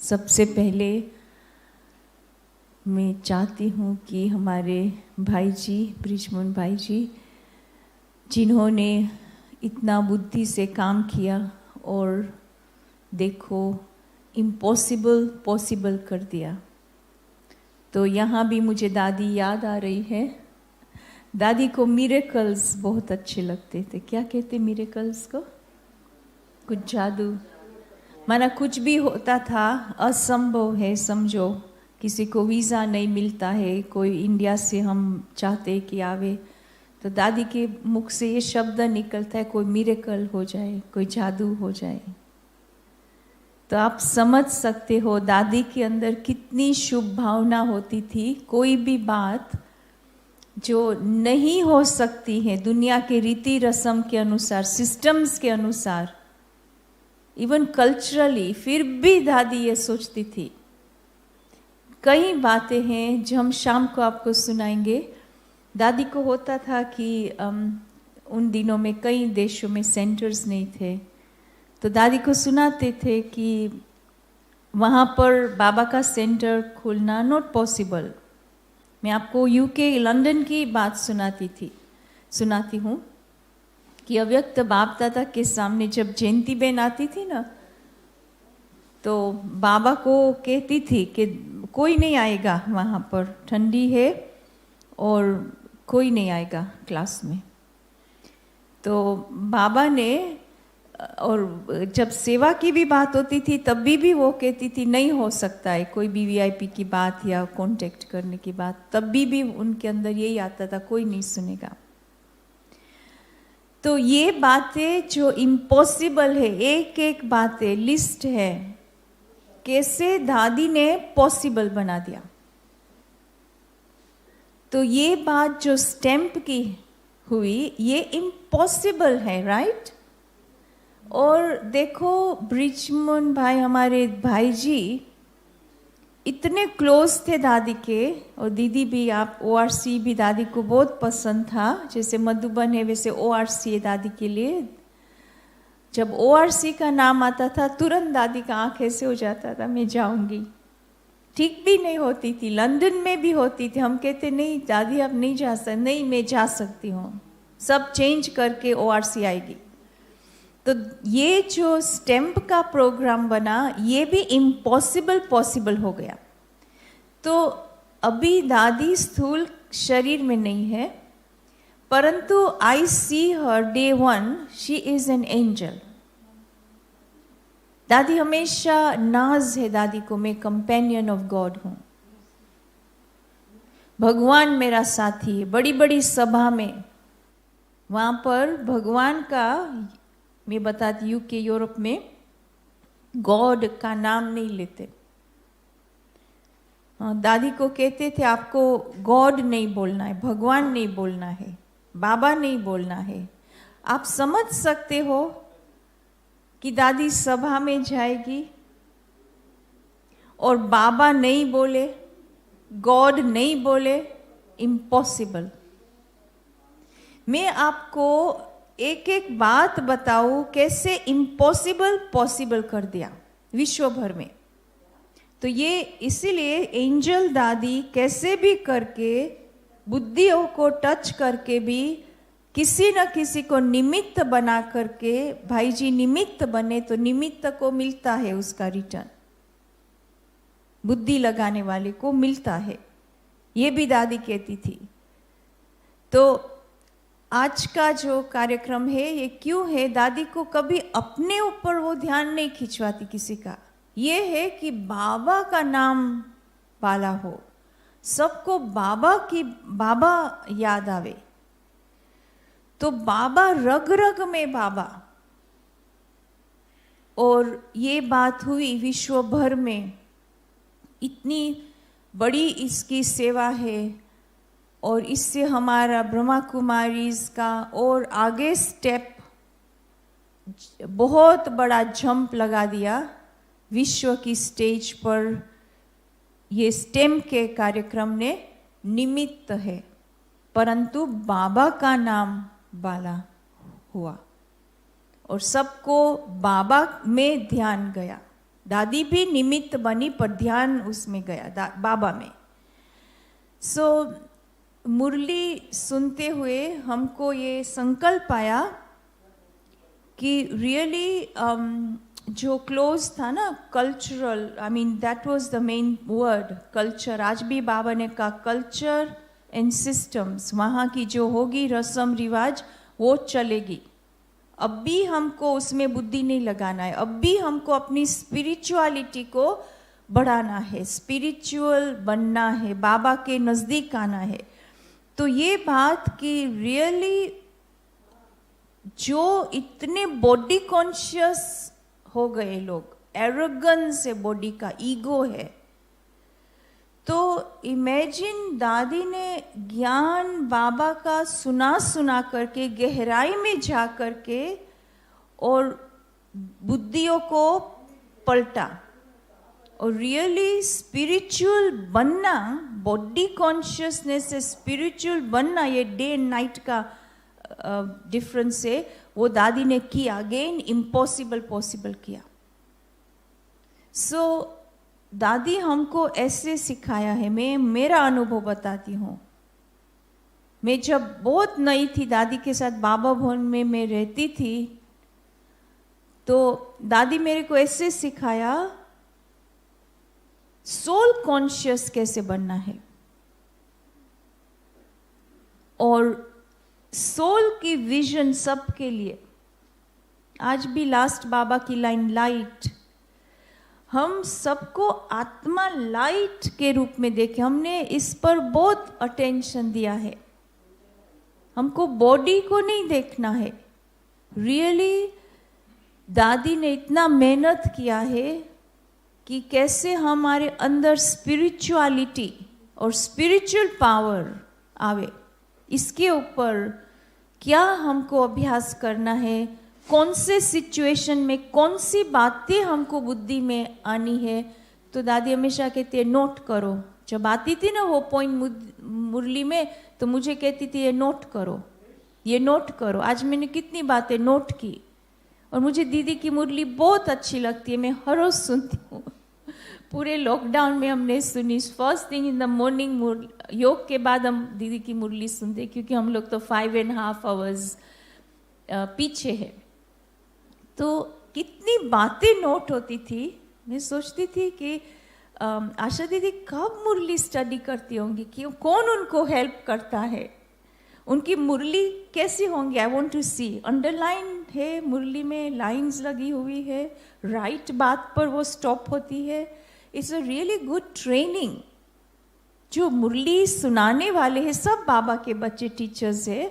सबसे पहले मैं चाहती हूँ कि हमारे भाई जी, बृजमोहन भाई जी, जिन्होंने इतना बुद्धि से काम किया और देखो इम्पॉसिबल पॉसिबल कर दिया। तो यहाँ भी मुझे दादी याद आ रही है। दादी को मिरेकल्स बहुत अच्छे लगते थे। क्या कहते मिरेकल्स को? कुछ जादू, माना कुछ भी होता था असंभव है, समझो किसी को वीज़ा नहीं मिलता है, कोई इंडिया से हम चाहते कि आवे, तो दादी के मुख से ये शब्द निकलता है, कोई मिरेकल हो जाए, कोई जादू हो जाए। तो आप समझ सकते हो दादी के अंदर कितनी शुभ भावना होती थी। कोई भी बात जो नहीं हो सकती है दुनिया के रीति रस्म के अनुसार, सिस्टम्स के अनुसार, इवन कल्चरली, फिर भी दादी ये सोचती थी। कई बातें हैं जो हम शाम को आपको सुनाएंगे। दादी को होता था कि उन दिनों में कई देशों में सेंटर्स नहीं थे, तो दादी को सुनाते थे कि वहाँ पर बाबा का सेंटर खोलना नॉट पॉसिबल। मैं आपको यूके लंदन की बात सुनाती हूँ कि अव्यक्त बाप दादा के सामने जब जयंती बहन आती थी ना, तो बाबा को कहती थी कि कोई नहीं आएगा, वहाँ पर ठंडी है और कोई नहीं आएगा क्लास में। तो बाबा ने, और जब सेवा की भी बात होती थी तब भी वो कहती थी नहीं हो सकता है, कोई भी वीआईपी की बात या कांटेक्ट करने की बात, तब भी उनके अंदर यही आता था, कोई नहीं सुनेगा। तो ये बातें जो इम्पॉसिबल है, एक एक बातें लिस्ट है, कैसे दादी ने पॉसिबल बना दिया। तो ये बात जो स्टैम्प की हुई, ये इम्पॉसिबल है, राइट? और देखो बृजमोहन भाई, हमारे भाई जी इतने क्लोज थे दादी के, और दीदी भी, आप ओआरसी भी दादी को बहुत पसंद था। जैसे मधुबन है वैसे ओआरसी है दादी के लिए। जब ओआरसी का नाम आता था तुरंत दादी का आंख ऐसे हो जाता था, मैं जाऊंगी। ठीक भी नहीं होती थी, लंदन में भी होती थी, हम कहते नहीं दादी आप नहीं जा सकते, नहीं मैं जा सकती हूँ, सब चेंज करके ओआरसी आएगी। तो ये जो स्टैम्प का प्रोग्राम बना, ये भी इम्पॉसिबल पॉसिबल हो गया। तो अभी दादी स्थूल शरीर में नहीं है, परंतु I see her day one, she is an angel. दादी हमेशा नाज है दादी को, मैं कंपेनियन ऑफ गॉड हूं, भगवान मेरा साथी है। बड़ी बड़ी सभा में वहां पर भगवान का, मैं बताती यूके यूरोप में गॉड का नाम नहीं लेते। दादी को कहते थे आपको गॉड नहीं बोलना है, भगवान नहीं बोलना है, बाबा नहीं बोलना है। आप समझ सकते हो कि दादी सभा में जाएगी और बाबा नहीं बोले, गॉड नहीं बोले, इम्पॉसिबल। मैं आपको एक एक बात बताऊं कैसे इम्पॉसिबल पॉसिबल कर दिया विश्व भर में। तो ये इसीलिए एंजल दादी कैसे भी करके, बुद्धियों को टच करके भी, किसी न किसी को निमित्त बना करके, भाई जी निमित्त बने तो निमित्त को मिलता है उसका रिटर्न, बुद्धि लगाने वाले को मिलता है, ये भी दादी कहती थी। तो आज का जो कार्यक्रम है ये क्यों है, दादी को कभी अपने ऊपर वो ध्यान नहीं खिंचवाती किसी का, ये है कि बाबा का नाम वाला हो, सबको बाबा याद आवे। तो बाबा रग रग में बाबा, और ये बात हुई विश्व भर में, इतनी बड़ी इसकी सेवा है, और इससे हमारा ब्रह्मा कुमारीज का और आगे स्टेप बहुत बड़ा जंप लगा दिया विश्व की स्टेज पर। ये स्टेम के कार्यक्रम ने निमित्त है, परंतु बाबा का नाम वाला हुआ और सबको बाबा में ध्यान गया। दादी भी निमित्त बनी पर ध्यान उसमें गया बाबा में। सो मुरली सुनते हुए हमको ये संकल्प आया कि रियली जो क्लोज था ना cultural, I mean that was the main word, culture. आज भी बाबा ने कहा कल्चर एंड सिस्टम्स, वहाँ की जो होगी रस्म रिवाज वो चलेगी। अब भी हमको उसमें बुद्धि नहीं लगाना है, अब भी हमको अपनी स्पिरिचुअलिटी को बढ़ाना है, स्पिरिचुअल बनना है, बाबा के नज़दीक आना है। तो ये बात कि रियली जो इतने बॉडी कॉन्शियस हो गए लोग, एरोगेंस है बॉडी का, ईगो है, तो इमेजिन दादी ने ज्ञान बाबा का सुना करके गहराई में जा करके और बुद्धियों को पलटा और रियली स्पिरिचुअल बनना, बॉडी कॉन्शियसनेस से स्पिरिचुअल बनना, ये डे एंड नाइट का डिफरेंस है, वो दादी ने किया, अगेन इम्पॉसिबल पॉसिबल किया। सो दादी हमको ऐसे सिखाया है, मैं मेरा अनुभव बताती हूँ। मैं जब बहुत नई थी दादी के साथ बाबा भवन में मैं रहती थी, तो दादी मेरे को ऐसे सिखाया सोल कॉन्शियस कैसे बनना है, और सोल की विजन सबके लिए। आज भी लास्ट बाबा की लाइन लाइट, हम सबको आत्मा लाइट के रूप में देखें, हमने इस पर बहुत अटेंशन दिया है। हमको बॉडी को नहीं देखना है। रियली दादी ने इतना मेहनत किया है कि कैसे हमारे अंदर स्पिरिचुअलिटी और स्पिरिचुअल पावर आवे, इसके ऊपर क्या हमको अभ्यास करना है, कौन से सिचुएशन में कौन सी बातें हमको बुद्धि में आनी है। तो दादी हमेशा कहती है नोट करो। जब आती थी ना वो पॉइंट मुरली में, तो मुझे कहती थी ये नोट करो, ये नोट करो। आज मैंने कितनी बातें नोट की, और मुझे दीदी की मुरली बहुत अच्छी लगती है, मैं हर रोज सुनती हूँ। पूरे लॉकडाउन में हमने सुनी, first thing in the morning, योग के बाद हम दीदी की मुरली सुनते, क्योंकि हम लोग तो 5.5 आवर्स पीछे है। तो कितनी बातें नोट होती थी। मैं सोचती थी कि आशा दीदी कब मुरली स्टडी करती होंगी, कि कौन उनको हेल्प करता है, उनकी मुरली कैसी होंगी। I want to see, underline है मुरली में, लाइंस लगी हुई है, राइट बात पर वो स्टॉप होती है। It's a really good training. जो मुरली सुनाने वाले हैं सब बाबा के बच्चे टीचर्स है,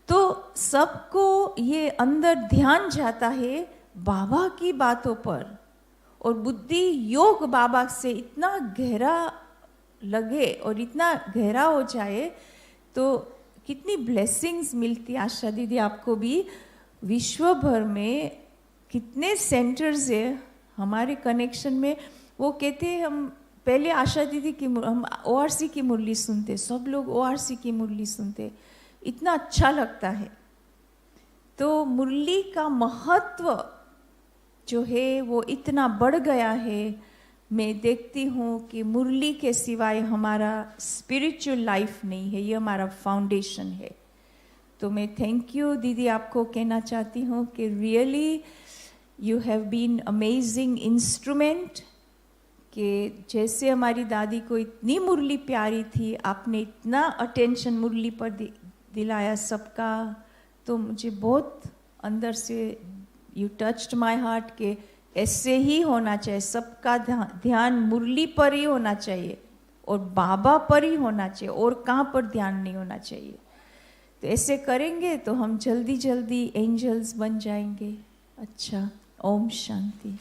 तो सबको ये अंदर ध्यान जाता है बाबा की बातों पर, और बुद्धि योग बाबा से इतना गहरा लगे और इतना गहरा हो जाए, तो कितनी ब्लेसिंग्स मिलती। आशा दीदी आपको भी विश्व भर में कितने सेंटर्स है हमारे कनेक्शन में। वो कहते हैं हम पहले आशा दीदी की, हम ORC की मुरली सुनते, सब लोग ORC की मुरली सुनते, इतना अच्छा लगता है। तो मुरली का महत्व जो है वो इतना बढ़ गया है। मैं देखती हूँ कि मुरली के सिवाय हमारा स्पिरिचुअल लाइफ नहीं है, ये हमारा फाउंडेशन है। तो मैं थैंक यू दीदी आपको कहना चाहती हूँ कि really you have been amazing instrument, कि जैसे हमारी दादी को इतनी मुरली प्यारी थी, आपने इतना अटेंशन मुरली पर दिलाया सबका। तो मुझे बहुत अंदर से यू टच्ड माय हार्ट के ऐसे ही होना चाहिए, सबका ध्यान मुरली पर ही होना चाहिए और बाबा पर ही होना चाहिए, और कहाँ पर ध्यान नहीं होना चाहिए। तो ऐसे करेंगे तो हम जल्दी जल्दी एंजल्स बन जाएंगे। अच्छा, ओम शांति।